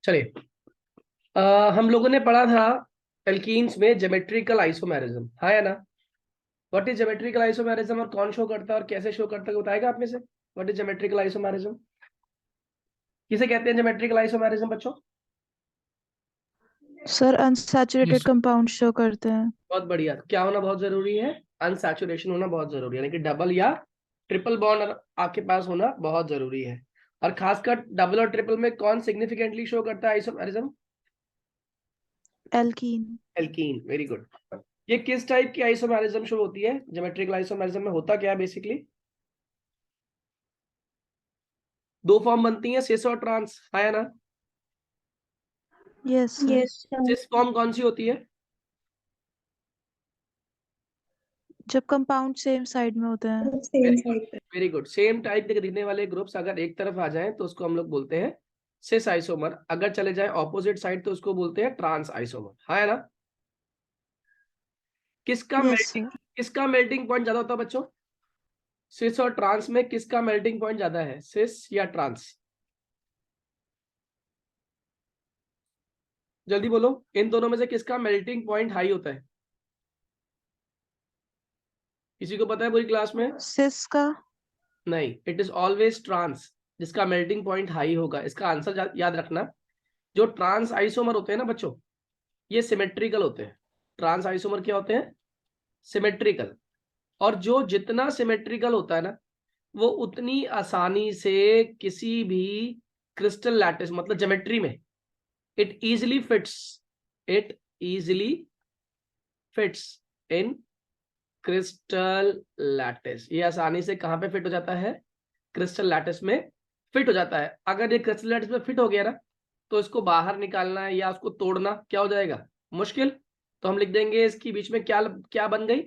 चलिए, हम लोगों ने पढ़ा था एल्कीन्स में ज्योमेट्रिकल आइसोमेरिज्म, हाँ या ना? व्हाट इज ज्योमेट्रिकल आइसोमेरिज्म और कौन शो करता है और कैसे शो करता है, बताएगा आप में से? What is geometrical isomerism? किसे कहते हैं ज्योमेट्रिकल आइसोमेरिज्म बच्चों? सर अनसैचुरेटेड कंपाउंड शो करते हैं। बहुत बढ़िया। क्या होना बहुत जरूरी है? अनसैचुरेशन होना बहुत जरूरी है, यानी कि डबल या ट्रिपल बॉन्ड आपके पास होना बहुत जरूरी है। और खासकर डबल और ट्रिपल में कौन सिग्निफिकेंटली शो करता है isomerism? Alkene. Alkene, very good. ये किस टाइप की आइसोमेरिज्म शो होती है? ज्योमेट्रिकल आइसोमेरिज्म में होता क्या है बेसिकली? दो फॉर्म बनती हैं, सिस और ट्रांस, है ना? Yes sir. Yes cis form कौन सी होती है? जब कंपाउंड सेम साइड में होते हैं। सेम साइड पे। Very good. सेम टाइप के दिखने वाले ग्रुप्स अगर एक तरफ आ जाएं तो उसको हम लोग बोलते हैं सिस आइसोमर, अगर चले जाए ऑपोजिट साइड तो उसको बोलते हैं ट्रांस आइसोमर, है ना? Yes sir. किसका मेल्टिंग पॉइंट ज्यादा होता है बच्चों? सिस और ट्रांस में किसका मेल्टिंग पॉइंट ज्यादा है, सिस या ट्रांस? जल्दी बोलो, इन दोनों में से किसका मेल्टिंग पॉइंट हाई होता है? किसी को पता है पूरी क्लास में? सिस का। नहीं, इट इज ऑलवेज ट्रांस जिसका मेल्टिंग पॉइंट हाई होगा। इसका आंसर याद रखना। जो ट्रांस आइसोमर होते हैं ना बच्चों, ये सिमेट्रिकल होते हैं। ट्रांस आइसोमर क्या होते हैं? सिमेट्रिकल। और जो जितना सिमेट्रिकल होता है ना, वो उतनी आसानी से किसी भी क्रिस्टल लैटिस, मतलब ज्योमेट्री में it easily fits in crystal lattice. ये आसानी से कहां पे फिट हो जाता है? क्रिस्टल लैटिस में फिट हो जाता है। अगर ये क्रिस्टल लैटिस में फिट हो गया ना, तो इसको बाहर निकालना है या उसको तोड़ना क्या हो जाएगा? मुश्किल। तो हम लिख देंगे इसकी बीच में क्या क्या बन गई?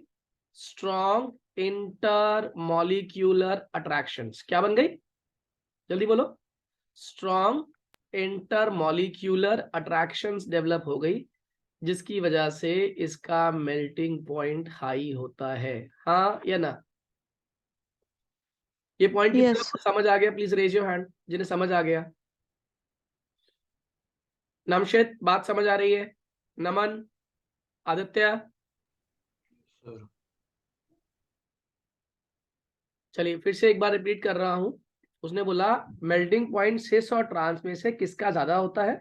Strong intermolecular attractions. क्या बन गई? जल्दी बोलो। स्ट्रॉन्ग इंटरमॉलिक्यूलर अट्रैक्शंस डेवलप हो गई, जिसकी वजह से इसका मेल्टिंग पॉइंट हाई होता है, हाँ या ना? ये पॉइंट कितना यस। समझ आ गया? प्लीज रेज योर हैंड जिन्हें समझ आ गया। नमशेद, बात समझ आ रही है? नमन, आदित्य, चलिए फिर से एक बार रिपीट कर रहा हूं। उसने बोला मेल्टिंग पॉइंट सिस और ट्रांस में से किसका ज्यादा होता है?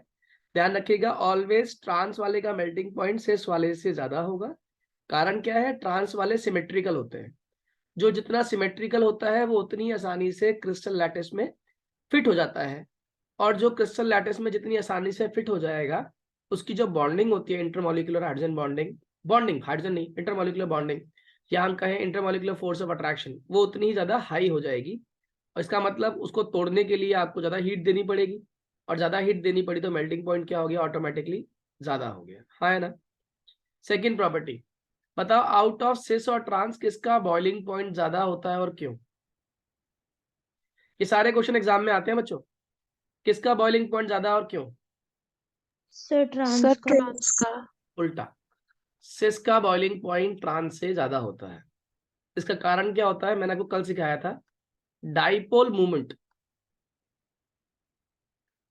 ध्यान रखिएगा, ऑलवेज ट्रांस वाले का मेल्टिंग पॉइंट सिस वाले से ज्यादा होगा। कारण क्या है? ट्रांस वाले सिमेट्रिकल होते हैं। जो जितना सिमेट्रिकल होता है वो उतनी आसानी से क्रिस्टल लैटिस में फिट हो जाता है। और जो क्रिस्टल लैटिस में जितनी आसानी से फिट हो जाएगा, उसकी जो बॉन्डिंग होती है, intermolecular hydrogen bonding, bonding hydrogen नहीं, इंटरमॉलिक्यूलर बॉन्डिंग, या हम कहें इंटरमॉलिक्यूलर फोर्स ऑफ अट्रैक्शन, वो उतनी ही ज्यादा हाई हो जाएगी। और इसका मतलब उसको तोड़ने के लिए आपको ज्यादा हीट देनी पड़ेगी, और ज्यादा हीट देनी पड़ी तो मेल्टिंग पॉइंट क्या हो गया? ऑटोमेटिकली ज्यादा हो गया, हाँ है ना? सेकेंड प्रॉपर्टी बताओ, आउट ऑफ सिस और ट्रांस किसका बॉइलिंग पॉइंट ज्यादा होता है और क्यों? ये सारे क्वेश्चन एग्जाम में आते हैं बच्चों। किसका बॉइलिंग पॉइंट ज्यादा और क्यों? सर ट्रांस सर का। ट्रांस का। उल्टा, सिस का बॉइलिंग पॉइंट ट्रांस से ज्यादा होता है। इसका कारण क्या होता है? मैंने आपको कल सिखाया था, डाइपोल मूवमेंट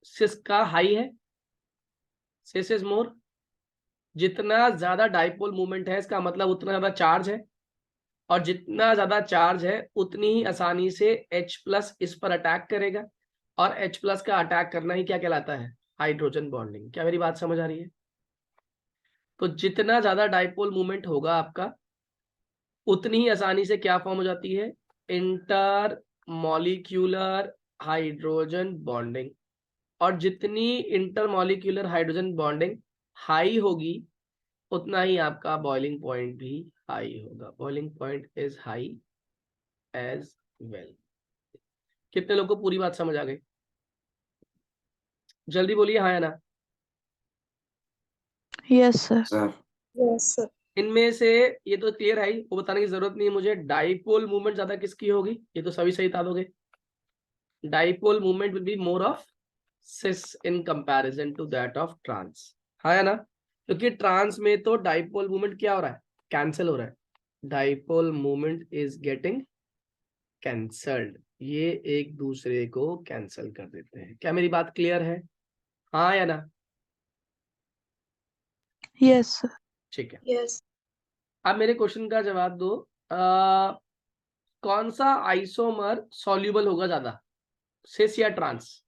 सिस का हाई है, सिस इज मोर। जितना ज्यादा डाइपोल मूवमेंट है, इसका मतलब उतना ज्यादा चार्ज है, और जितना ज्यादा चार्ज है उतनी ही आसानी से H प्लस इस पर अटैक करेगा। और H प्लस का अटैक करना ही क्या कहलाता है? Hydrogen bonding. क्या मेरी बात समझ आ रही है? तो जितना ज्यादा डाइपोल मूवमेंट होगा आपका, उतनी ही आसानी से क्या फॉर्म हो जाती है? Inter molecular hydrogen bonding. और जितनी इंटरमॉलिक्यूलर हाइड्रोजन बॉन्डिंग हाई होगी, उतना ही आपका बॉइलिंग पॉइंट भी हाई होगा। Boiling point is high as well. कितने लोगों को पूरी बात समझ आ गई? जल्दी बोलिए, हाँ या ना? Yes sir. Yes sir. इनमें से ये तो क्लियर है ही, वो बताने की जरूरत नहीं है मुझे। डाइपोल मूवमेंट ज्यादा किसकी होगी? ये तो सभी सही बता दोगे। Dipole movement will be more of cis in comparison to that of trans, हाँ या ना? क्योंकि ट्रांस में तो डाइपोल मूवमेंट क्या हो रहा है? कैंसिल हो रहा है। Dipole movement is getting cancelled. ये एक दूसरे को कैंसिल कर देते हैं। क्या मेरी बात क्लियर है? हाँ या ना? Yes sir. ठीक है, Yes. अब मेरे क्वेश्चन का जवाब दो। कौन सा आइसोमर सॉल्युबल होगा ज्यादा, सिस या ट्रांस?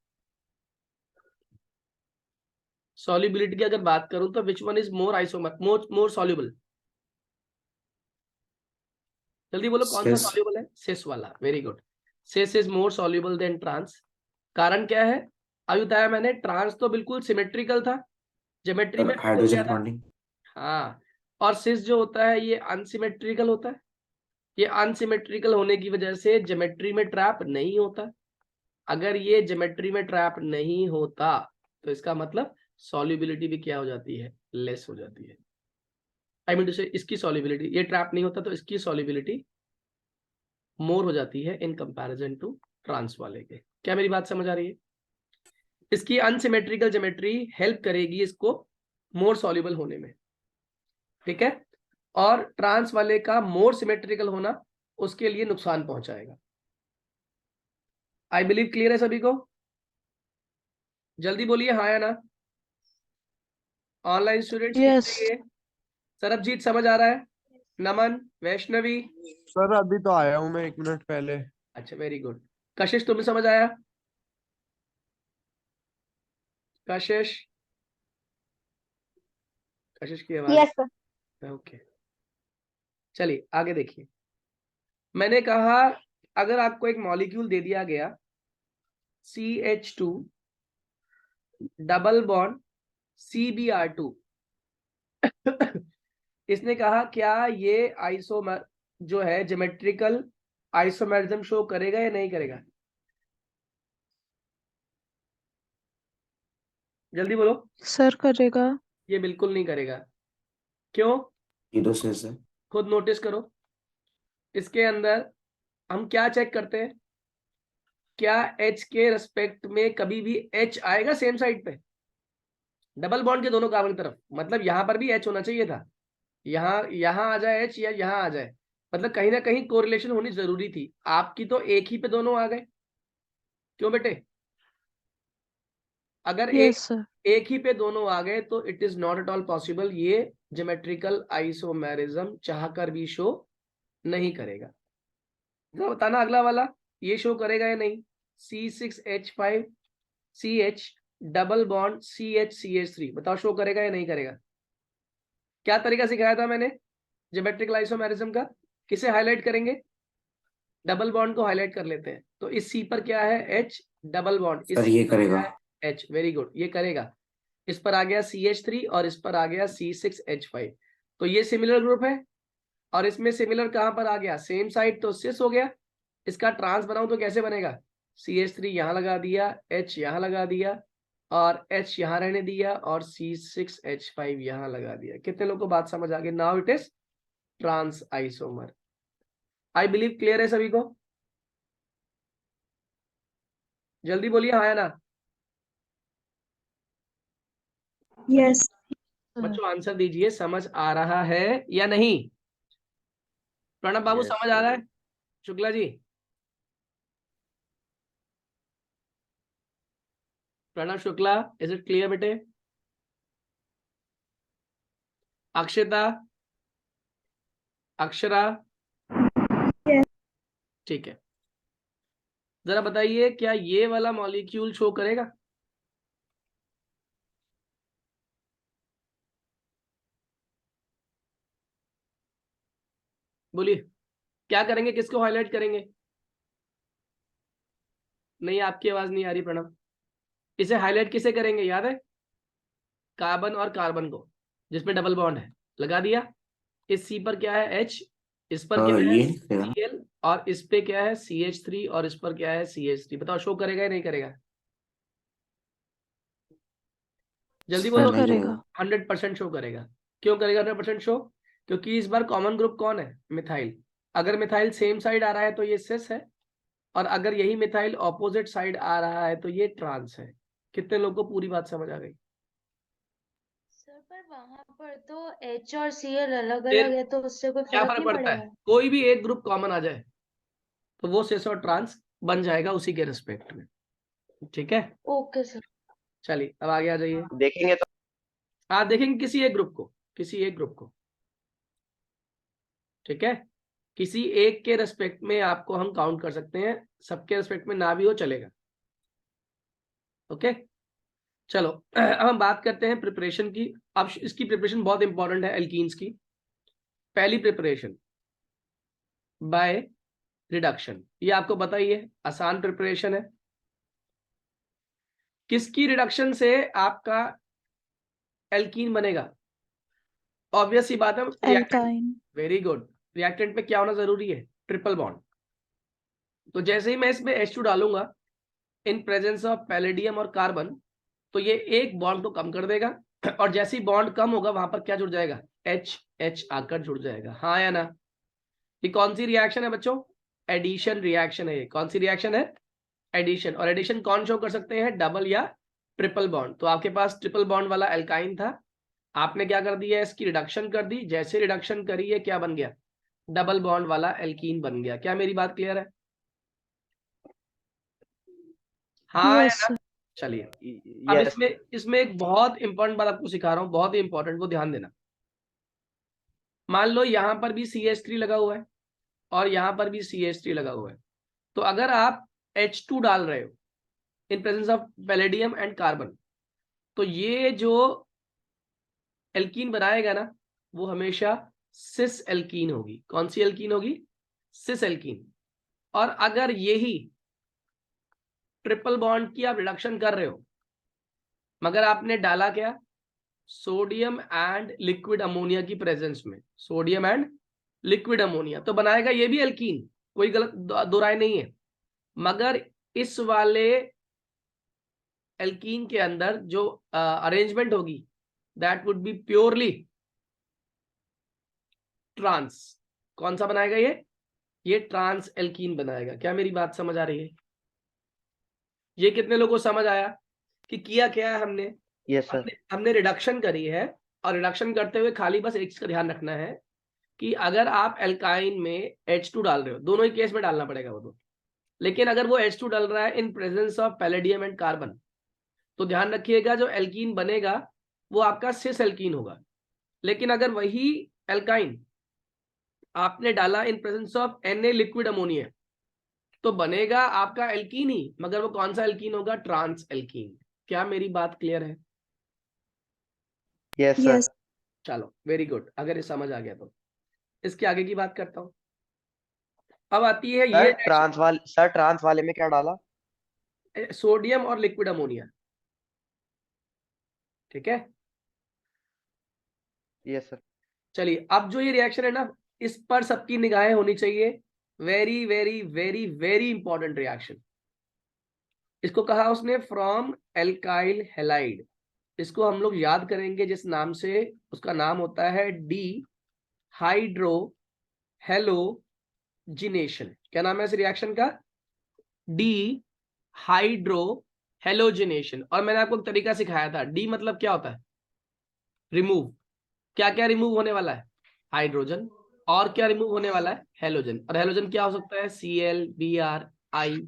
सॉल्युबिलिटी की अगर बात करूं तो which one is more isomer, more soluble? जल्दी बोलो कौन सा Cis. सॉल्युबल है? सिस वाला, very good. Cis is more soluble than trans. कारण क्या है? अभी बताया मैंने, ट्रांस तो बिल्कुल सिमेट्रिकल था, ज्योमेट्री में फिट हो गया हाइड्रोजन था। बॉन्डिंग. हाँ, और सिस जो होता है ये अनसिमेट्रिकल होता है। ये अनसिमेट्रिकल होने की वजह से ज्योमेट्री में ट्रैप नहीं होता। अगर ये ज्योमेट्री में ट्रैप नहीं होता तो इसका मतलब सॉल्युबिलिटी भी क्या हो जाती है, लेस हो जाती है। आई मीन टू से इसकी सॉल्युबिलिटी, ये ट्रैप नहीं होता तो इसकी सॉल्युबिलिटी मोर हो जाती है इन कंपैरिजन टू ट्रांस वाले के। क्या मेरी बात समझ आ रही है? इसकी अनसिमेट्रिकल ज्योमेट्री हेल्प करेगी इसको मोर सॉल्युबल होने में, ठीक है, और ट्रांस वाले का मोर सिमेट्रिकल होना उसके लिए नुकसान पहुंचाएगा। आई बिलीव क्लियर है सभी को? जल्दी बोलिए हाँ या ना। Online students Yes. लिखिए। सरबजीत समझ आ रहा है? नमन, वैष्णवी? सर अभी तो आया हूँ मैं 1 मिनट पहले। अच्छा, वेरी गुड। कशिश तुम्हें समझ आया? कशिश, कशिश की आवाज? Yes, sir. ओके, चलिए आगे देखिए। मैंने कहा अगर आपको एक मॉलिक्यूल दे दिया गया CH2 डबल बॉन्ड CBr2 इसने कहा क्या ये आइसोमर जो है ज्योमेट्रिकल आइसोमेरिज्म शो करेगा या नहीं करेगा? जल्दी बोलो। सर करेगा। ये बिल्कुल नहीं करेगा। क्यों? ये तो cis है. खुद नोटिस करो। इसके अंदर हम क्या चेक करते हैं? क्या H के रेस्पेक्ट में कभी भी H आएगा सेम साइड पे? डबल बॉन्ड के दोनों कार्बन की तरफ, मतलब यहां पर भी H होना चाहिए था। यहां आ जाए H या यहां आ जाए, मतलब कहीं ना कहीं कोरिलेशन होनी जरूरी थी। आपकी तो एक ही पे दोनों आ गए। क्यों बेटे? अगर यस सर। एक ही पे दोनों आ गए तो it is not at all possible, ये ज्योमेट्रिकल आइसोमेरिज्म चाहकर भी शो नहीं करेगा। तो बताना अगला वाला ये शो करेगा या नहीं? C6H5CH डबल बॉन्ड CH3, बताओ शो करेगा या नहीं करेगा? क्या तरीका सिखाया था मैंने ज्योमेट्रिकल आइसोमेरिज्म का? किसे हाईलाइट करेंगे? डबल बॉन्ड को हाईलाइट कर लेते हैं। तो इस C पर क्या है? H डबल बॉन्ड, इस सर C ये पर क्या करेगा. है? H, वेरी गुड, ये करेगा। इस पर आ गया CH3 और इस पर आ गया C6H5, तो ये सिमिलर ग्रुप है। और इसमें सिमिलर कहां पर आ गया? सेम साइड, तो सिस हो गया। इसका ट्रांस बनाऊं तो कैसे बनेगा? CH3 यहां लगा दिया, H यहां लगा दिया और H यहां रहने दिया और C6H5 यहां लगा दिया। कितने लोगों को बात समझ आ गई? Now it is trans isomer. I believe clear है सभी को? जल्दी बोलिए हाँ या ना। Yes. बच्चों आंसर दीजिए, समझ आ रहा है या नहीं? प्रणब बाबू Yes, समझ आ रहा है? Shukla ji? Pranab Shukla, is it clear बेटे? अक्षता, अक्षरा? Yes. ठीक है, जरा बताइए क्या ये वाला मॉलिक्यूल शो करेगा? बोलिए, क्या करेंगे, किसको हाईलाइट करेंगे? नहीं, आपकी आवाज नहीं आ रही प्रणब। इसे हाईलाइट किसे करेंगे, याद है? कार्बन और कार्बन को, जिसमें डबल बॉन्ड है, लगा दिया। इस C पर क्या है? H, इस पर क्या है? ये करेगा ना. Cl, और इस पे क्या है? CH3 और इस पर क्या है? CH3। बताओ शो करेगा या नहीं करेगा? जल्दी सर बोलो। नहीं करेगा। करेगा. 100% शो करेगा। क्यों करेगा 100% शो? क्योंकि इस बार कॉमन ग्रुप कौन है? मिथाइल। अगर मिथाइल सेम साइड आ रहा है तो ये सिस है, और अगर यही मिथाइल ऑपोजिट साइड आ रहा है तो ये ट्रांस है। कितने लोगों को पूरी बात समझ आ गई? सर पर वहां पर तो H और Cl अलग फिर अलग है तो उससे कोई क्या फर्क फर्क नहीं पड़ता है? पड़ेगा। कोई भी एक ग्रुप कॉमन आ जाए तो वो सिस और ट्रांस बन जाएगा उसी के रिस्पेक्ट में, ठीक है? Okay sir. चलिए अब आगे आ जाइए। देखेंगे तो आप देखेंगे किसी एक ग्रुप को, किसी एक ग्रुप को, ठीक है, किसी एक के रेस्पेक्ट में आपको हम काउंट कर सकते हैं, सबके रेस्पेक्ट में ना भी हो चलेगा। ओके चलो अब हम बात करते हैं प्रिपरेशन की। अब इसकी प्रिपरेशन बहुत इंपॉर्टेंट है एल्कीन्स की। पहली प्रिपरेशन बाय रिडक्शन, ये आपको पता ही है, आसान प्रिपरेशन है। किसकी रिडक्शन से आपका एल्कीन बनेगा? ऑब्वियस सी बात है, एल्काइन। Very good. रिएक्टेंट पे क्या होना जरूरी है? Triple bond. तो जैसे ही मैं इसमें H2 डालूंगा इन प्रेजेंस ऑफ पैलेडियम और कार्बन, तो ये एक बॉन्ड को कम कर देगा, और जैसे ही बॉन्ड कम होगा वहां पर क्या जुड़ जाएगा? H आकर जुड़ जाएगा। हाँ या ना? ये कौन सी रिएक्शन है बच्चों? एडिशन रिएक्शन है। ये कौन सी रिएक्शन है? एडिशन। और एडिशन कौन शो कर सकते हैं? डबल या ट्रिपल बॉन्ड। तो आपके पास ट्रिपल बॉन्ड वाला एल्काइन था, आपने क्या कर दिया? इसकी रिडक्शन कर दी। जैसे रिडक्शन करी है क्या बन गया? डबल बॉन्ड वाला एल्कीन बन गया। क्या मेरी बात क्लियर है? हाँ या यस ना? चलिए अब यस इसमें एक बहुत इंपॉर्टेंट बात आपको सिखा रहा हूँ, बहुत ही इंपॉर्टेंट, वो ध्यान देना। मान लो यहां पर भी CH3 लगा हुआ है और यहां पर भी CH3 लगा हुआ है, तो अगर आप H2 डाल रहे हो in presence of palladium and carbon, तो ये जो एल्कीन बनाएगा ना, वो हमेशा सिस एल्कीन होगी। कौन सी एल्कीन होगी? Cis alkene. और अगर यही ट्रिपल बॉन्ड की आप रिडक्शन कर रहे हो, मगर आपने डाला क्या? सोडियम एंड लिक्विड अमोनिया की प्रेजेंस में, सोडियम एंड लिक्विड अमोनिया, तो बनाएगा ये भी एल्कीन, कोई गलत दो राय नहीं है। मगर इस वाले एल्कीन के अंदर जो अरेंजमेंट होगी, that would be purely trans. कौन सा बनाएगा ये ट्रांस एल्कीन बनाएगा। क्या मेरी बात समझ आ रही है? ये कितने लोगों को समझ आया कि किया क्या है हमने? यस सर हमने रिडक्शन करी है, और रिडक्शन करते हुए खाली बस एक चीज का ध्यान रखना है कि अगर आप एल्काइन में H2 डाल रहे हो, दोनों ही केस में डालना पड़ेगा वो तो, लेकिन अगर वो H2 डाल रहा है in presence of palladium and carbon, तो ध्यान रखिएगा जो एल्कीन बनेगा वो आपका सिस एल्कीन होगा। लेकिन अगर वही एल्काइन आपने डाला in presence of Na liquid ammonia, तो बनेगा आपका एल्कीन ही, मगर वो कौन सा एल्कीन होगा? Trans alkene. क्या मेरी बात क्लियर है? Yes sir Yes. चलो वेरी गुड, अगर ये समझ आ गया तो इसके आगे की बात करता हूं। अब आती है ये ट्रांस वाले में क्या डाला? सोडियम और लिक्विड अमोनिया, ठीक है। यस सर चलिए अब जो ये रिएक्शन है ना, इस पर सबकी निगाहें होनी चाहिए। Very very very very important reaction. इसको कहा उसने फ्रॉम एल्काइल हैलाइड। इसको हम लोग याद करेंगे जिस नाम से, उसका नाम होता है डी हाइड्रो हेलोजिनेशन। क्या नाम है इस रिएक्शन का? D hydro halogenation. और मैंने आपको एक तरीका सिखाया था। डी मतलब क्या होता है? रिमूव। क्या क्या रिमूव होने वाला है? हाइड्रोजन। और क्या रिमूव होने वाला है? हेलोजन। और हेलोजन क्या हो सकता है? Cl, Br, I।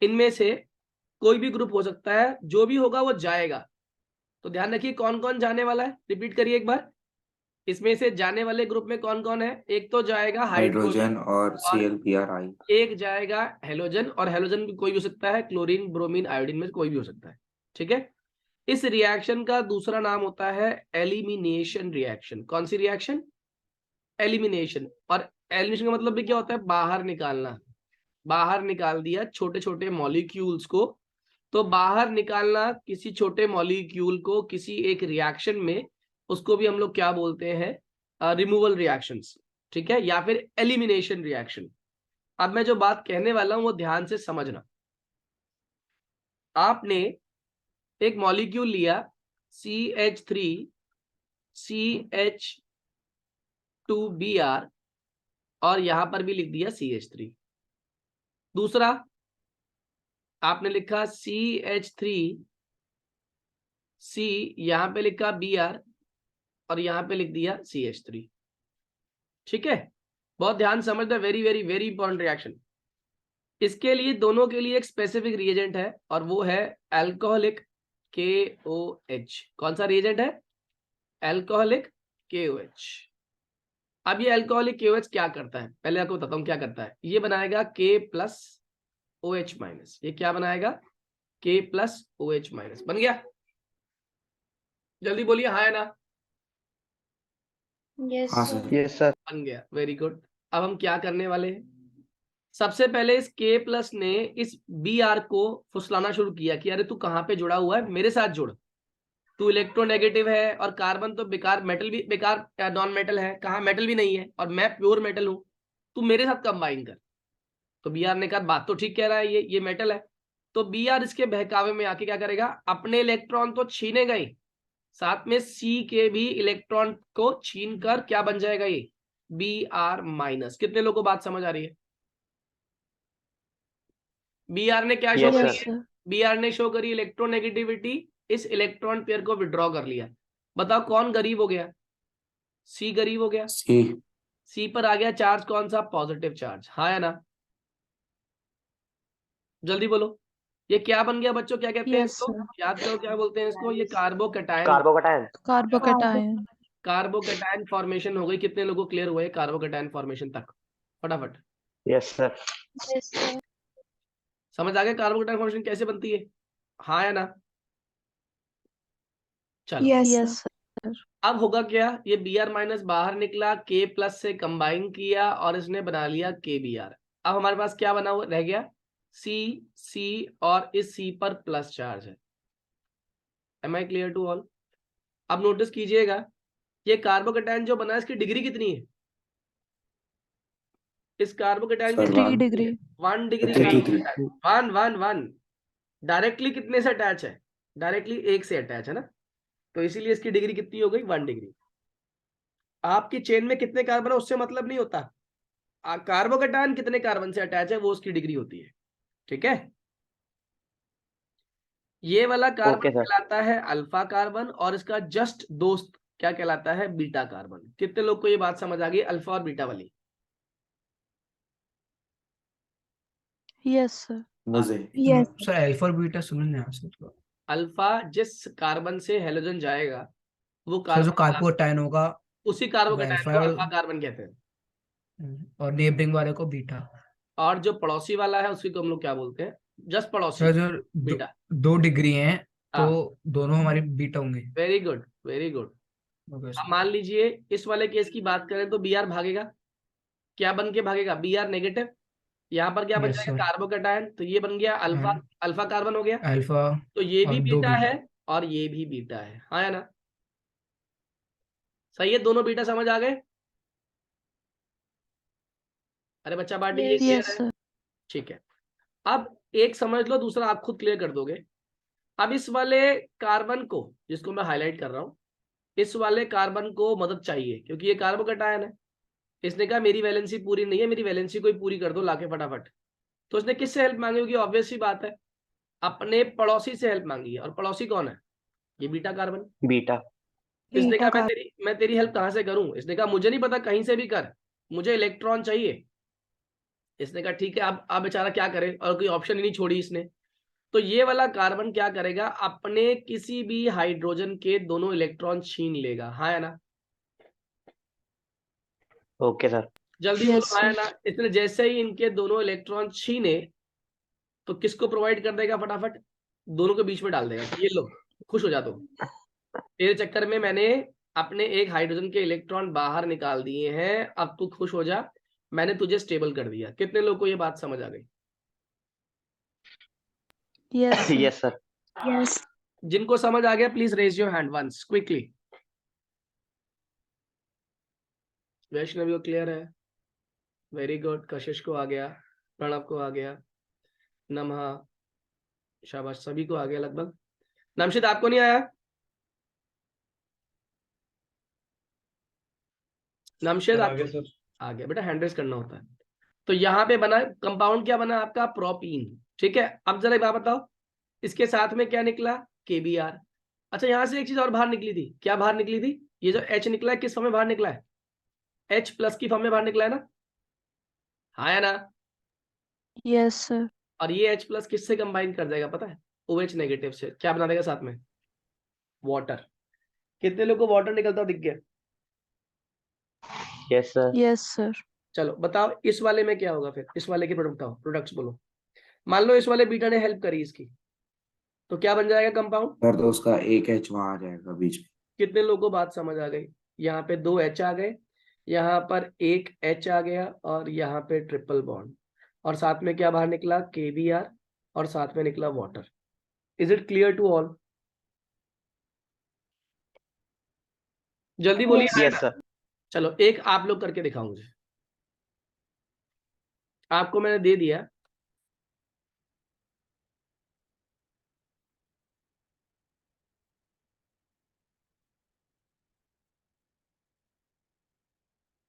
इनमें से कोई भी ग्रुप हो सकता है, जो भी होगा वो जाएगा। तो ध्यान रखिए कौन कौन जाने वाला है, रिपीट करिए एक बार। इसमें से जाने वाले ग्रुप में कौन कौन है? एक तो जाएगा हाइड्रोजन और ClBr। एक जाएगा हेलोजन, और हेलोजन भी कोई भी हो सकता है, क्लोरीन, ब्रोमीन, आयोडीन में कोई भी हो सकता है, ठीक है। इस रिएक्शन का दूसरा नाम होता है एलिमिनेशन रिएक्शन। कौन सी रिएक्शन? एलिमिनेशन। और एलिमिनेशन का मतलब भी क्या होता है? बाहर निकालना। बाहर निकाल दिया छोटे छोटे मॉलिक्यूल्स को। तो बाहर निकालना किसी छोटे मॉलिक्यूल को किसी एक रिएक्शन में, उसको भी हम लोग क्या बोलते हैं? रिमूवल रिएक्शंस, ठीक है, या फिर एलिमिनेशन रिएक्शन। अब मैं जो बात कहने वाला हूं वो ध्यान से समझना। आपने एक मॉलिक्यूल लिया CH3 CH2Br, और यहां पर भी लिख दिया CH3। दूसरा आपने लिखा CH3 C, यहां पे लिखा Br, और यहां पे लिख दिया CH3, ठीक है। बहुत ध्यान समझना, very very very important reaction. इसके लिए दोनों के लिए एक स्पेसिफिक रिएजेंट है, और वो है अल्कोहलिक KOH। कौन सा रिएजेंट है? Alcoholic KOH। अब ये अल्कोहलिक KOH क्या करता है, पहले आपको बताता हूँ क्या करता है। ये बनाएगा K+OH-। ये क्या बनाएगा? K+OH-। बन गया? जल्दी बोलिए हाँ या ना। यस हाँ सर। सर। Yes sir. बन गया, वेरी गुड। अब हम क्या करने वाले हैं, सबसे पहले इस K+ ने इस Br को फुसलाना शुरू किया कि अरे तू कहाँ पे जुड़ा हुआ है, मेरे साथ जुड़। तू इलेक्ट्रोनेगेटिव है और कार्बन तो बेकार, मेटल भी बेकार, नॉन मेटल है, कहाँ मेटल भी नहीं है और मैं प्योर मेटल हूं, तू मेरे साथ कंबाइन कर। तो Br ने कहा बात तो ठीक कह रहा है, ये मेटल है। तो Br इसके बहकावे में आके क्या करेगा, अपने इलेक्ट्रॉन तो छीनेगा ही, साथ में C के भी इलेक्ट्रॉन को छीन कर क्या बन जाएगा ये Br-। कितने लोगों को बात समझ आ रही है? Br ने क्या शो Yes, करी यस है? सर। Br ने शो करी इलेक्ट्रोनेगेटिविटी, इस इलेक्ट्रॉन पेयर को विड्रॉ कर लिया। बताओ कौन गरीब हो गया? C गरीब हो गया। सी। C पर आ गया चार्ज कौन सा? Positive charge. हाँ या ना? जल्दी बोलो, ये क्या बन गया बच्चों, क्या कहते हैं यस इसको? सर। याद करो क्या बोलते हैं इसको, ये carbocation. Carbocation. Carbocation. Carbocation formation हो गई। कितने लोगों को क्लियर हुआ है कार्बोकैटायन फॉर्मेशन तक? फटाफट यस सर। Yes sir. समझ आ गया कार्बोकैटायन फॉर्मेशन कैसे बनती है? हाँ या ना? चलो Yes, यस sir. सर। अब होगा क्या, ये Br- बाहर निकला, K+ से कंबाइन किया और इसने बना लिया KBr। अब हमारे पास क्या बना हुआ रह गया? C और इस C पर प्लस चार्ज है। Am I clear to all? अब नोटिस कीजिएगा, ये कार्बोकैटायन जो बना है इसकी डिग्री कितनी है? इस कार्बोकैटायन की sir 3 degree. 1 degree 3 carbocation. 1 directly कितने से अटैच है? डायरेक्टली 1 से अटैच है ना, तो इसीलिए इसकी डिग्री कितनी हो गई? 1 डिग्री। आपकी चेन में कितने कार्बन है उससे मतलब नहीं होता, कार्बोकैटायन कितने कार्बन से अटैच है वो उसकी डिग्री होती है। ठीक है, ये वाला कार्बन ओके सर। कहलाता है अल्फा कार्बन और इसका जस्ट दोस्त क्या कहलाता है? Beta carbon. कितने लोग को ये बात समझ आ गई अल्फा और बीटा वाली? Yes sir. मुझे Yes. सर अल्फा और बीटा समझ नहीं आया सर थोड़ा। अल्फा जिस कार्बन से हेलोजन जाएगा वो सर जो कार्बन कार्बोकैटायन होगा उसी वो कार्बोकैटायन को अल्फा अल्फा कार्बन कहते हैं। और नेबरिंग वाले को बीटा। और जो पड़ोसी वाला है उसी को हम लोग क्या बोलते हैं? जस्ट पड़ोसी, सर जो बीटा। 2 डिग्री हैं तो हाँ, दोनों हमारी बीटा होंगे। Very good very good. Okay अब सर। मान लीजिए इस वाले केस की बात करें तो Br भागेगा, क्या बन के भागेगा? Br negative. यहाँ पर क्या बन यस जाएगा? सर। कार्बोकैटायन, तो ये बन गया अल्फा, एंड अल्फा कार्बन हो गया। अल्फा तो ये भी और 2 बीटा है बीटा। और ये भी बीटा है। हाँ या ना? सही है, दोनों बीटा समझ आ गए? अरे बच्चा बाटी ये Yes. क्लियर यस है? सर। ठीक है, अब एक समझ लो, दूसरा आप खुद क्लियर कर दोगे। अब इस वाले कार्बन को, जिसको मैं हाईलाइट कर रहा हूं, इस वाले कार्बन को मदद चाहिए क्योंकि ये कार्बोकैटायन है। इसने कहा मेरी वैलेंसी पूरी नहीं है, मेरी वैलेंसी कोई पूरी कर दो लाके फटाफट। तो इसने किससे हेल्प मांगी होगी? ऑब्वियस सी बात है, अपने पड़ोसी से हेल्प मांगी है। और पड़ोसी कौन है? ये बीटा कार्बन। बीटा। इसने Beta कहा मैं तेरी हेल्प कहां से करूं? इसने कहा मुझे नहीं पता, कहीं से भी कर, मुझे इलेक्ट्रॉन चाहिए। इसने कहा ठीक है, अब बेचारा क्या करे, और कोई ऑप्शन ही नहीं छोड़ी इसने। तो ये वाला कार्बन क्या करेगा? अपने किसी भी हाइड्रोजन के दोनों इलेक्ट्रॉन छीन लेगा। हाँ या ना? Okay sir. जल्दी बोलो यस हाँ या सर। ना? इसने जैसे ही इनके दोनों इलेक्ट्रॉन छीने तो किसको प्रोवाइड कर देगा? फटाफट दोनों के बीच में डाल देगा कि ये लो, खुश हो जा तुम, तेरे चक्कर में मैंने अपने एक हाइड्रोजन के इलेक्ट्रॉन बाहर निकाल दिए हैं, अब तू खुश हो जा, मैंने तुझे स्टेबल कर दिया। कितने लोग को ये बात समझ आ गई? Yes sir. Yes sir. Yes. जिनको समझ आ गया please raise your hand once quickly. Vaishnavi को क्लियर है? Very good. कशिश को आ गया, प्रणव को आ गया, नमहा, शाबाश, सभी को आ गया लगभग। नमशीद आपको नहीं आया? नमशीद आपको आ गया बेटा, हैंड रेज करना होता है। तो यहाँ पे बना कंपाउंड, क्या बना आपका? प्रोपीन। ठीक है, अब जरा एक बात बताओ, इसके साथ में क्या निकला? KBr। अच्छा, यहाँ से एक चीज और बाहर निकली थी। क्या बाहर निकली थी? ये जो H निकला है किस फॉर्म में बाहर निकला है? H+ की फॉर्म में बाहर निकला है ना? हाँ या ना? Yes sir. और ये H+ किससे कंबाइन कर जाएगा पता है? OH नेगेटिव से क्या बना देगा साथ में? वाटर। कितने लोगों को वाटर निकलता दिख गया? Yes sir. Yes sir. चलो बताओ इस वाले में क्या होगा फिर, इस वाले के प्रोडक्ट बताओ, प्रोडक्ट्स बोलो। मान लो इस वाले बीटा ने हेल्प करी इसकी, तो क्या बन जाएगा कंपाउंड? सर तो उसका एक एच वहां आ जाएगा बीच में। कितने लोगों को बात समझ आ गई? यहाँ पे 2 H आ गए, यहाँ पर 1 H आ गया और यहाँ पे ट्रिपल बॉन्ड, और साथ में क्या बाहर निकला? KBr, और साथ में निकला water. Is it clear to all? जल्दी बोलिए। Yes. Yes sir. चलो एक आप लोग करके दिखाओ मुझे। आपको मैंने दे दिया,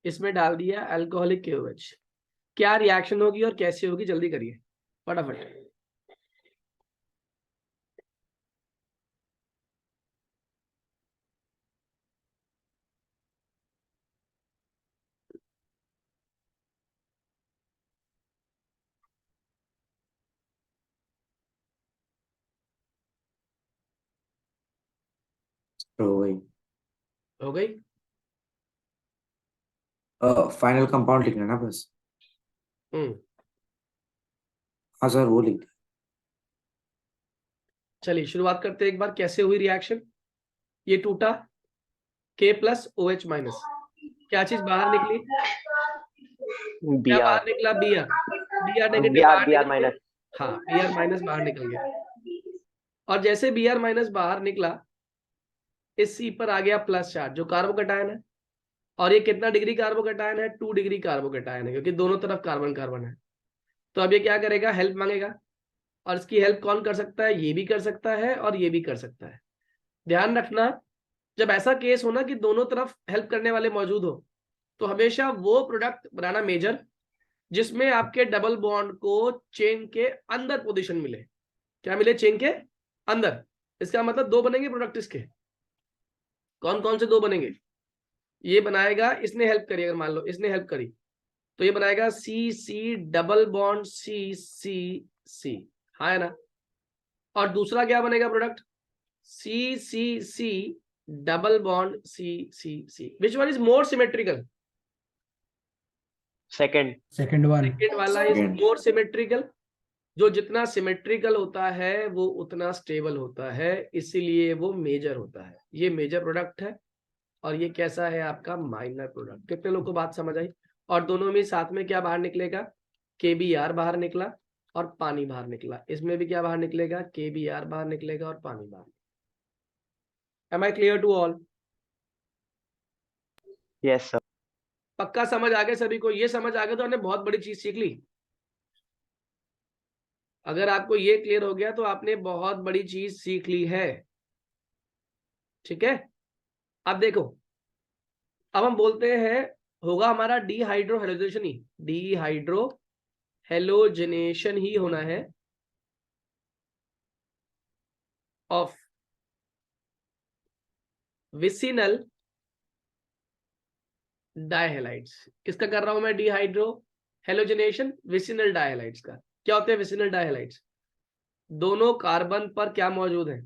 इसमें डाल दिया अल्कोहलिक KOH। क्या रिएक्शन होगी और कैसे होगी, जल्दी करिए फटाफट। तो वही हो गई? फाइनल कंपाउंड लिखना ना बस। हाँ सर वो लिख। चलिए शुरुआत करते हैं एक बार, कैसे हुई रिएक्शन। ये टूटा, K प्लस OH माइनस, क्या चीज बाहर निकली? क्या Br बाहर निकला? Br। Br नेगेटिव Br बाहर Br निकल गया। माइनस। हाँ Br माइनस बाहर निकल गया, और जैसे Br माइनस बाहर निकला, इस C पर आ गया प्लस चार्ज जो कार्बोकैटायन है, और ये कितना डिग्री कार्बोकैटायन है? 2 डिग्री कार्बोकैटायन है, क्योंकि दोनों तरफ कार्बन कार्बन है। तो अब ये क्या करेगा? हेल्प मांगेगा, और इसकी हेल्प कौन कर सकता है? ये भी कर सकता है और ये भी कर सकता है। ध्यान रखना, जब ऐसा केस हो ना कि दोनों तरफ हेल्प करने वाले मौजूद हो, तो हमेशा वो प्रोडक्ट बनाना मेजर जिसमें आपके डबल बॉन्ड को चेन के अंदर पोजीशन मिले। क्या मिले? चेन के अंदर। इसका मतलब 2 बनेंगे प्रोडक्ट इसके। कौन कौन से 2 बनेंगे? ये बनाएगा, इसने हेल्प करी, अगर मान लो इसने हेल्प करी तो ये बनाएगा CC डबल बॉन्ड CCC, हाँ है ना। और दूसरा क्या बनेगा product? CCC double bond CCC। Which one is more symmetrical? Second. Second one. Second वाला इज Second. More symmetrical. जो जितना सिमेट्रिकल होता है वो उतना स्टेबल होता है, इसीलिए वो मेजर होता है। ये मेजर प्रोडक्ट है, और ये कैसा है? आपका माइनर प्रोडक्ट। कितने लोग को बात समझ आई? और दोनों में साथ में क्या बाहर निकलेगा? KBr बाहर निकला और पानी बाहर निकला। इसमें भी क्या बाहर निकलेगा? KBr बाहर निकलेगा और पानी बाहर। Am I clear to all? Yes sir. पक्का समझ आ गया सभी को? ये समझ आ गया तो हमने बहुत बड़ी चीज सीख ली। अगर आपको ये क्लियर हो गया तो आपने बहुत बड़ी चीज सीख ली है। ठीक है, अब देखो, अब हम बोलते हैं होगा हमारा डिहाइड्रो हेलोजेनेशन ही, डिहाइड्रो हेलोजेनेशन ही होना है ऑफ विसिनल डायहेलाइड्स। किसका कर रहा हूं मैं? डिहाइड्रो हेलोजेनेशन विसिनल डायहेलाइड्स का। क्या होते हैं विसिनल डायहेलाइड्स? दोनों कार्बन पर क्या मौजूद है?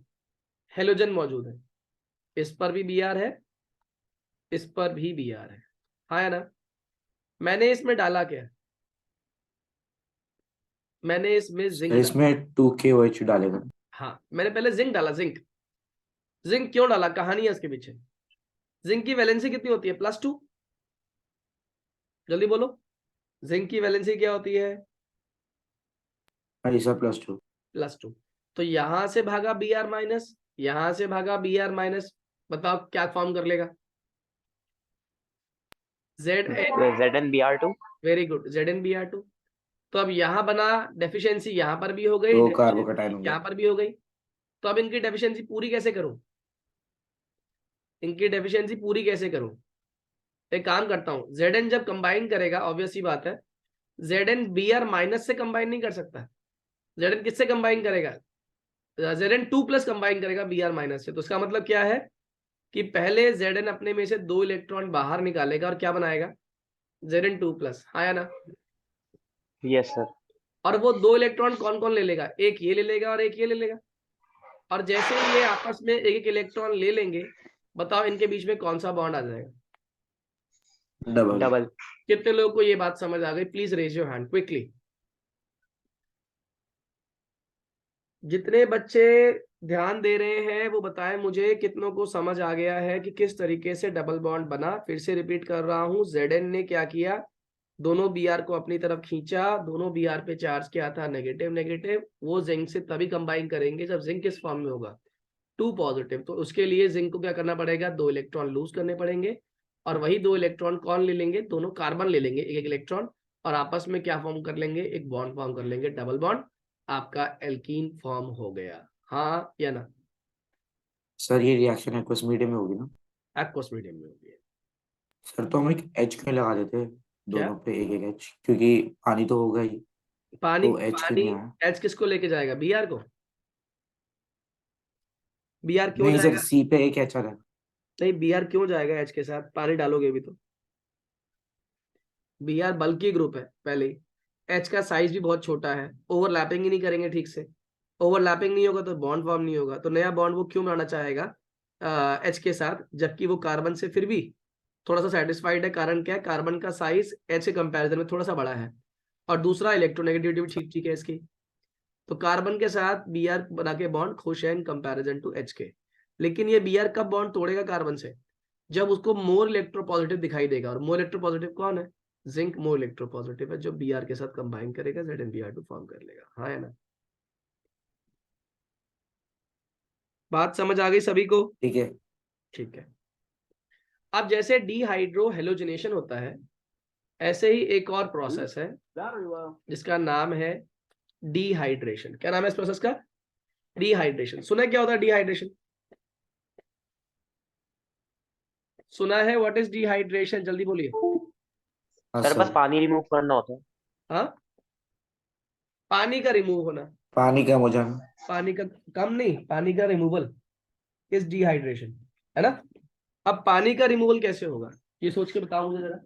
हेलोजन मौजूद है। इस पर भी Br है, इस पर भी Br है, हाँ या ना। मैंने इसमें डाला क्या? मैंने इसमें जिंक डाला। इसमें 2KOH डालेगा। हाँ मैंने पहले जिंक डाला। जिंक, जिंक क्यों डाला? कहानी है इसके पीछे। जिंक की वैलेंसी कितनी होती है? +2। जल्दी बोलो, जिंक की वैलेंसी क्या होती है? हाँ सर +2। +2। तो यहां से भागा Br माइनस, यहां से भागा Br माइनस, बताओ क्या फॉर्म कर लेगा? ZnBr2। Very good, ZnBr2। तो अब यहां बना डेफिशिएंसी, यहां पर भी हो गई, तो deficiency कार्बोकैटायन हो गया। यहां पर भी हो गई। तो अब इनकी डेफिशिएंसी पूरी कैसे करूं? इनकी डेफिशिएंसी पूरी कैसे करूं? एक काम करता हूं, Zn जब कंबाइन करेगा, ऑब्वियस सी बात है, Zn Br माइनस से कंबाइन नहीं कर सकता। Zn किससे कंबाइन करेगा? Zn 2 प्लस कंबाइन करेगा Br माइनस से। तो इसका मतलब क्या है कि पहले Zn अपने में से 2 इलेक्ट्रॉन बाहर निकालेगा और क्या बनाएगा? Zn 2 प्लस, हाँ या ना। Yes sir. और वो 2 इलेक्ट्रॉन कौन कौन ले लेगा? एक ये ले लेगा और एक ये ले लेगा। और जैसे ही ये आपस में एक एक इलेक्ट्रॉन ले लेंगे, बताओ इनके बीच में कौन सा बॉन्ड आ जाएगा? डबल। डबल। कितने लोगों को ये बात समझ आ गई? Please raise your hand quickly. जितने बच्चे ध्यान दे रहे हैं वो बताएं मुझे कितनों को समझ आ गया है कि किस तरीके से डबल बॉन्ड बना। फिर से रिपीट कर रहा हूं, Zn ने क्या किया, दोनों Br को अपनी तरफ खींचा, दोनों Br पे चार्ज क्या था, नेगेटिव नेगेटिव। वो जिंक से तभी कंबाइन करेंगे जब जिंक किस फॉर्म में होगा, 2 पॉजिटिव। तो उसके लिए जिंक को क्या करना पड़ेगा, 2 इलेक्ट्रॉन लूज करने पड़ेंगे। और वही 2 इलेक्ट्रॉन कौन ले लेंगे, दोनों कार्बन ले लेंगे एक एक इलेक्ट्रॉन, और आपस में क्या फॉर्म कर लेंगे, एक बॉन्ड फॉर्म कर लेंगे, डबल बॉन्ड। आपका एल्कीन फॉर्म हो गया, हाँ या ना? सर ये रिएक्शन एक्वस मीडियम में होगी ना? एक्वस मीडियम में होगी। सर तो हम एक एच क्यों लगा देते, क्या? दोनों पे एक एक एच, क्योंकि पानी तो होगा ही, पानी तो एच क्यों पानी नहीं आया? एच किसको लेके जाएगा, Br को? Br क्यों नहीं सर, जाएगा? सी पे एक एच आ रहा है। नहीं, Br क्यों जाएगा एच के साथ, पानी डालोगे भी तो। Br बल्कि ग्रुप है पहले ही, एच का साइज भी बहुत छोटा है, ओवरलैपिंग ही नहीं करेंगे ठीक से। ओवरलैपिंग नहीं होगा तो बॉन्ड फॉर्म नहीं होगा, तो नया बॉन्ड वो क्यों बनाना चाहेगा एच के साथ, जबकि वो कार्बन से फिर भी थोड़ा सा सेटिस्फाइड है। कारण क्या है, कार्बन का साइज एच के कंपैरिजन में थोड़ा सा बड़ा है, और दूसरा इलेक्ट्रोनेगेटिविटी भी ठीक ठीक है इसकी। तो कार्बन के साथ Br बना के बॉन्ड खुश है इन कंपैरिजन टू एच के। लेकिन ये Br कब बॉन्ड तोड़ेगा कार्बन से, जब उसको मोर इलेक्ट्रोपॉजिटिव दिखाई देगा। और मोर इलेक्ट्रोपॉजिटिव कौन है, जिंक मोर इलेक्ट्रोपॉजिटिव है, जो Br के साथ कंबाइन करेगा, ZnBr2 फॉर्म कर लेगा, हाँ है ना? बात समझ आ गई सभी को? ठीक है। ठीक है। अब जैसे डिहाइड्रो हेलोजिनेशन होता है, ऐसे ही एक और प्रोसेस है जिसका नाम है डिहाइड्रेशन। क्या नाम है इस प्रोसेस का? डिहाइड्रेशन। सुना है क्या होता है डिहाइड्रेशन? सुना है व्हाट इज डिहाइड्रेशन? जल्दी बोलिए। हाँ सर बस सर, पानी रिमूव करना होता है। हाँ, पानी का रिमूव होना। पानी कम हो जाना। पानी का कम नहीं, पानी का रिमूवल इज डिहाइड्रेशन, है ना? अब पानी का रिमूवल कैसे होगा ये सोच के बताओ मुझे जरा।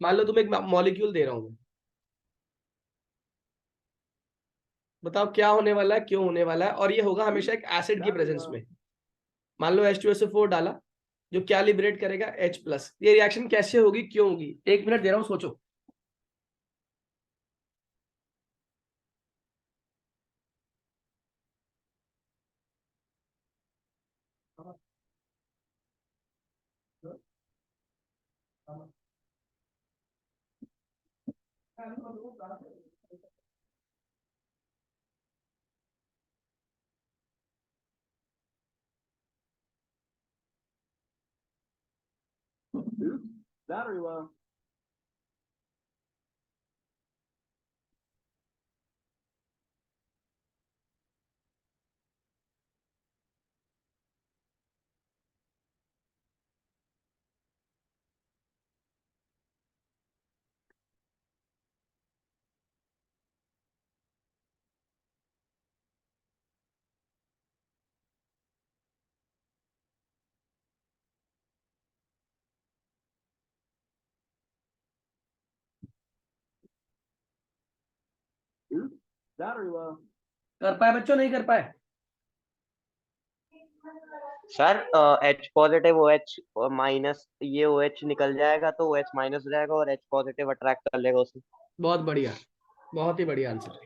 मान लो तुम एक मॉलिक्यूल दे रहा हूं, बताओ क्या होने वाला है, क्यों होने वाला है, और ये होगा हमेशा एक एसिड की प्रेजेंस में। मान लो H2SO4 डाला, जो क्या लिबरेट करेगा, H+। ये रिएक्शन कैसे होगी, क्यों होगी? 1 मिनट दे रहा हूं, सोचो। कर पाए बच्चों, नहीं कर पाए? Sir H positive OH minus, ये OH निकल जाएगा तो OH माइनस हो जाएगा और H पॉजिटिव अट्रैक्ट कर लेगा उसे। बहुत बढ़िया, बहुत ही बढ़िया आंसर।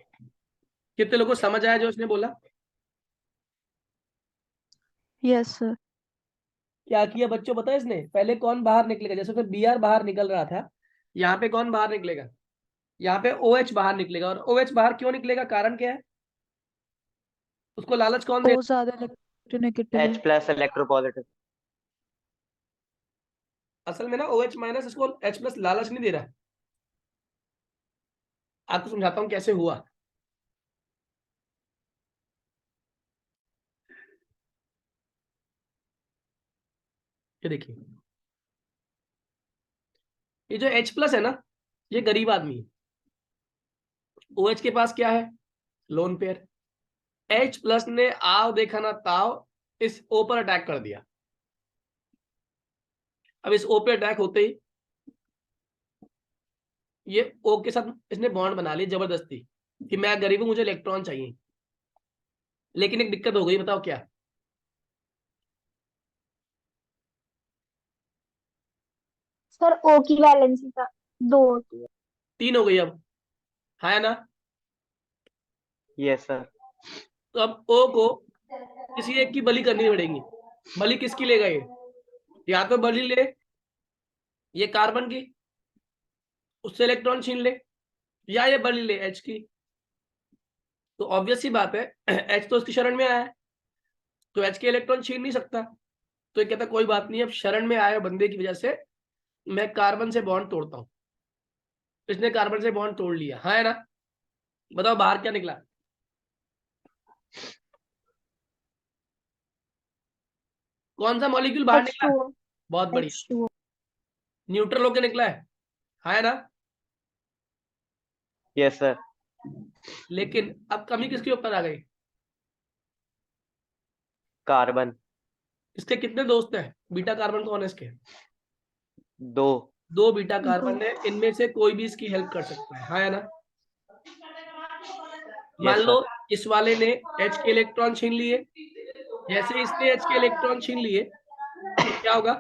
कितने लोगों को समझ आया जो उसने बोला? Yes sir. क्या किया बच्चों पता है इसने? पहले कौन बाहर निकलेगा, जैसे फिर Br बाहर निकल रहा था, यहाँ पे कौन बाहर निकलेगा, यहाँ पे OH बाहर निकलेगा। और OH बाहर क्यों निकलेगा, कारण क्या है? उसको लालच कौन दे? ओ ज्यादा इलेक्ट्रोनेगेटिव है। H+ electropositive. असल में ना OH- इसको H+ लालच नहीं दे रहा। आपको समझाता हूं कैसे हुआ। ये देखिए, ये जो H+ है ना, ये गरीब आदमी है। OH के पास क्या है, लोन पेयर। H+ ने आव देखा ना ताव, इस O पर अटैक कर दिया। अब इस O पे अटैक होते ही ये O के साथ इसने बॉन्ड बना लिया जबरदस्ती, कि मैं गरीब हूं, मुझे इलेक्ट्रॉन चाहिए। लेकिन एक दिक्कत हो गई, बताओ क्या? सर ओ की वैलेंसी का 2 होती है। 3 हो गई अब, है ना? Yes sir. तो अब ओ को किसी एक की बलि करनी पड़ेगी। बलि किसकी लेगा ये? या तो बलि ले ये कार्बन की, उससे इलेक्ट्रॉन छीन ले, या ये बलि ले एच की। तो ऑब्वियस सी बात है एच तो उसकी शरण में आया है, तो एच के इलेक्ट्रॉन छीन नहीं सकता। तो ये कहता कोई बात नहीं, अब शरण में आए बंदे की वजह से मैं कार्बन से बॉन्ड तोड़ता हूं। इसने कार्बन से बॉन्ड तोड़ लिया, है ना? बताओ बाहर क्या निकला? कौन सा मॉलिक्यूल बाहर निकला? H2O बहुत बढ़िया, H2O न्यूट्रल होके निकला है ना? Yes sir. लेकिन अब कमी किसके ऊपर आ गई? कार्बन। इसके कितने दोस्त हैं? बीटा कार्बन कौन है इसके? 2। 2 बीटा कार्बन है, इनमें से कोई भी इसकी हेल्प कर सकता है ना? मान यस लो सर। इस वाले ने H के इलेक्ट्रॉन छीन लिए, जैसे इसने H के इलेक्ट्रॉन छीन लिए तो क्या होगा?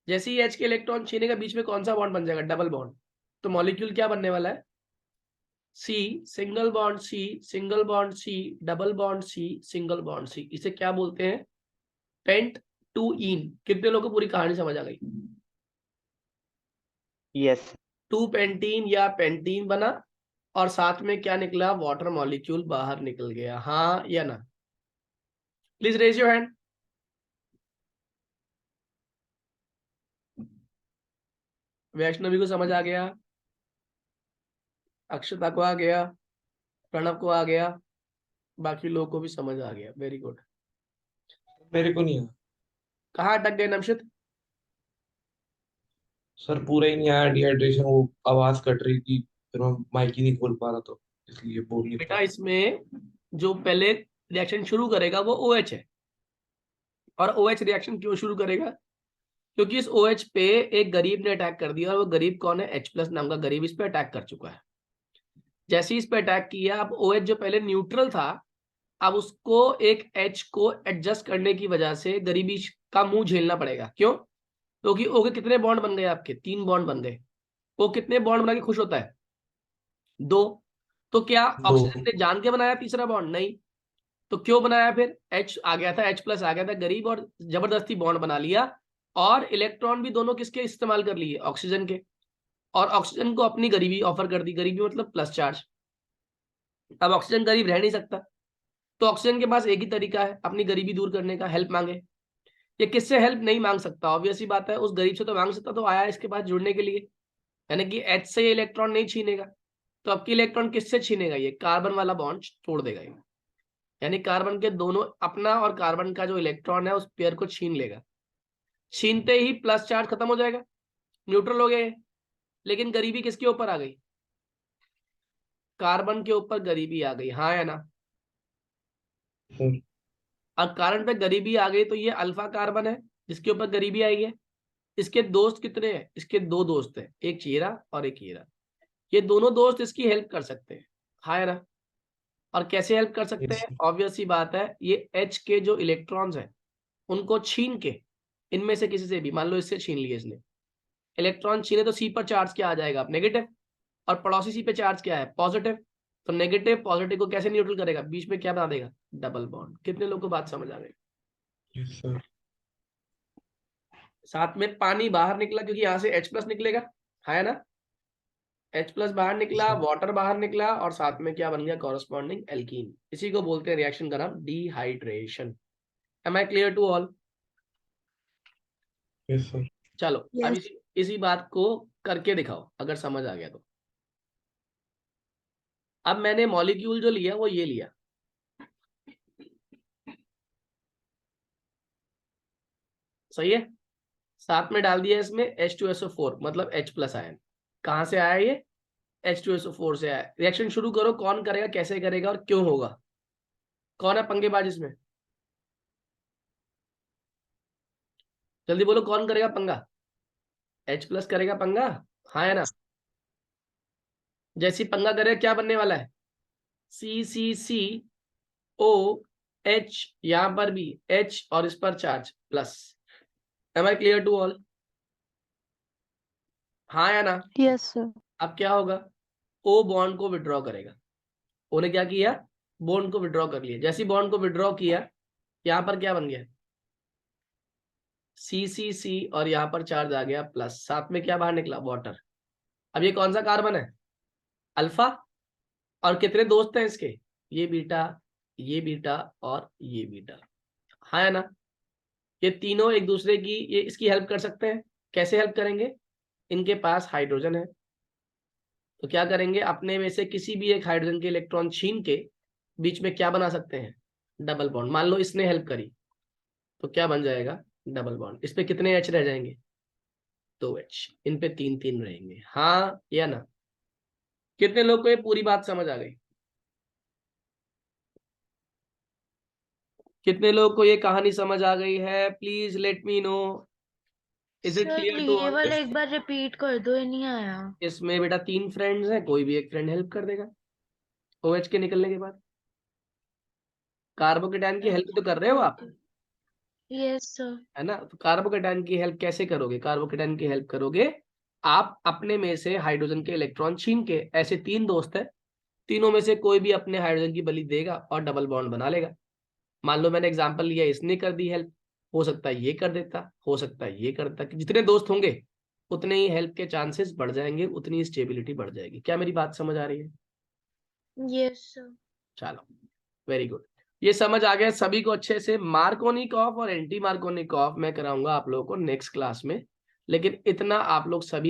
जैसे ही H के इलेक्ट्रॉन छीनेगा बीच में कौन सा बॉन्ड बन जाएगा? Double bond. तो मॉलिक्यूल क्या बनने वाला है? C single bond C single bond C double bond C single bond C। इसे क्या बोलते हैं? पेंट टू इन। कितने लोगों को पूरी कहानी समझ आ गई? यस। 2 पेंटीन या पेंटीन बना और साथ में क्या निकला? वाटर मॉलिक्यूल बाहर निकल गया, हाँ या ना? Please raise your hand. Vaishnavi को समझ आ गया, अक्षता को आ गया, प्रणव को आ गया, बाकी लोगों को भी समझ आ गया। Very good. मेरे को नहीं आया कहाँ अटक गए नमशित? सर, पूरा ही नहीं आया। डिहाइड्रेशन, वो आवाज कट रही थी, फिर मैं माइक ही नहीं खोल पा रहा, तो इसलिए बोल नहीं बेटा पाया। इसमें जो पहले रिएक्शन शुरू करेगा वो OH है। और OH रिएक्शन क्यों शुरू करेगा? क्योंकि इस OH पे एक गरीब ने अटैक कर दिया, और वो गरीब कौन है? H+ नाम का गरीब इस पे अटैक कर चुका है। जैसे ही इस पे अटैक किया, अब OH जो पहले न्यूट्रल था, अब उसको एक H को एडजस्ट करने की वजह से गरीबी का मुंह झेलना पड़ेगा। क्यों? क्योंकि O के कितने बॉन्ड बन गए? आपके 3 बॉन्ड बन गए। वो कितने बॉन्ड बना के खुश होता है? 2। तो क्या 2। ऑक्सीजन ने जान के बनाया तीसरा बॉन्ड? नहीं। तो क्यों बनाया फिर? H आ गया था, H+ आ गया था गरीब, और जबरदस्ती बॉन्ड बना लिया। और इलेक्ट्रॉन भी दोनों किसके इस्तेमाल कर लिए? ऑक्सीजन के। और ऑक्सीजन को अपनी गरीबी ऑफर कर दी। गरीबी मतलब प्लस चार्ज। अब ऑक्सीजन गरीब रह नहीं सकता, तो ऑक्सीजन के पास एक ही तरीका है अपनी गरीबी दूर करने का, हेल्प मांगे। ये किससे हेल्प नहीं मांग सकता? ऑब्वियस ही बात है, उस गरीब से तो मांग सकता, तो आया इसके पास जुड़ने के लिए, यानी कि H से ये इलेक्ट्रॉन नहीं छीनेगा। तो अब की इलेक्ट्रॉन किससे छीनेगा? ये कार्बन वाला बॉन्ड तोड़ देगा ये। यानी कार्बन के दोनों, अपना और कार्बन का जो इलेक्ट्रॉन है उस पेयर को छीन लेगा। छीनते ही प्लस चार्ज खत्म हो जाएगा, न्यूट्रल हो गए। लेकिन गरीबी किसके ऊपर आ गई? कार्बन के ऊपर गरीबी आ गई, हाँ या ना? सर। अब कार्बन पे गरीबी आ गई तो ये अल्फा कार्बन है जिसके ऊपर गरीबी आई है। इसके दोस्त कितने हैं? इसके 2 दोस्त हैं, एक चीरा और एक हीरा। ये दोनों दोस्त इसकी हेल्प कर सकते हैं, हाँ या ना? और कैसे हेल्प कर सकते यस हैं? सर। ऑब्वियस सी बात है, ये H के जो इलेक्ट्रॉन्स हैं उनको छीन के, इनमें से किसी से भी, मान लो इससे छीन लिए इसने इलेक्ट्रॉन, छीने तो C पर चार्ज क्या आ जाएगा? नेगेटिव। और पड़ोसी C पे चार्ज क्या है? पॉजिटिव। तो नेगेटिव पॉजिटिव को कैसे न्यूट्रल करेगा? बीच में क्या बना देगा? Double bond. कितने लोगों को बात समझ आ गई? Yes sir. साथ में पानी बाहर निकला क्योंकि यहाँ से H+ निकलेगा, है ना? H+ बाहर निकला, सर। वाटर बाहर निकला, और साथ में क्या बन गया? Corresponding alkene. इसी को बोलते हैं रिएक्शन का नाम dehydration. Am I clear to all? Yes sir. चलो अब Yes. इसी बात को करके दिखाओ अगर समझ आ गया तो। अब मैंने मॉलिक्यूल जो लिया वो ये लिया, सही है। साथ में डाल दिया इसमें H2SO4 मतलब H+ आयन। कहां से आया ये? H2SO4 से आया। रिएक्शन शुरू करो, कौन करेगा, कैसे करेगा और क्यों होगा? कौन है पंगेबाज इसमें? जल्दी बोलो, कौन करेगा पंगा? H+ करेगा पंगा, हाँ है ना? जैसी पंगा करेगा क्या बनने वाला है? CCCOH, यहां पर भी H और इस पर charge plus. Am I clear to all? हाँ या ना? Yes sir. अब क्या होगा, ओ बॉन्ड को विड्रॉ करेगा। ओ ने क्या किया, बॉन्ड को विड्रॉ कर लिया। जैसे बॉन्ड को विड्रॉ किया, यहाँ पर क्या बन गया, सी और यहाँ पर चार्ज आ गया प्लस, साथ में क्या बाहर निकला, वाटर। अब ये कौन सा कार्बन है, अल्फा। और कितने दोस्त हैं इसके, ये बीटा, ये बीटा और ये बीटा। हाँ है ना? ये तीनों एक दूसरे की, ये इसकी हेल्प कर सकते हैं। कैसे हेल्प करेंगे, इनके पास हाइड्रोजन है, तो क्या करेंगे, अपने में से किसी भी एक हाइड्रोजन के इलेक्ट्रॉन छीन के बीच में क्या बना सकते हैं, डबल बॉन्ड। मान लो इसने हेल्प करी, तो क्या बन जाएगा, डबल बॉन्ड। इस पे कितने एच रह जाएंगे, 2H। इन पे 3 रहेंगे। हाँ या ना? कितने लोग को ये पूरी बात समझ आ गई? कितने लोग को ये कहानी समझ आ गई है? Please let me know. Is it sir clear to ये ऑल? वाला एक बार रिपीट कर दो, ये नहीं आया। इसमें बेटा 3 फ्रेंड्स हैं, कोई भी एक फ्रेंड हेल्प कर देगा OH के निकलने के बाद। कार्बोकेटायन की हेल्प तो कर रहे हो आप, यस सर। है ना? तो कार्बोकेटायन की हेल्प कैसे करोगे, कार्बोकेटायन की हेल्प करोगे आप अपने में से हाइड्रोजन के इलेक्ट्रॉन छीन के। ऐसे 3 दोस्त है, तीनों में से कोई भी अपने हाइड्रोजन की बलि देगा और डबल बॉन्ड बना लेगा। मान लो मैंने एग्जांपल लिया, इसने कर दी हेल्प, हो सकता है ये कर देता, हो सकता है ये करता। जितने दोस्त होंगे उतने ही हेल्प के चांसेस बढ़ जाएंगे, उतनी स्टेबिलिटी बढ़ जाएगी। क्या मेरी बात समझ आ रही है? Yes sir. चलो वेरी गुड, ये समझ आ गया सभी को अच्छे से। मार्कोनिकॉफ और एंटी मार्कोनिकॉफ मैं कराऊंगा आप लोगों को नेक्स्ट क्लास में, लेकिन इतना आप लोग सभी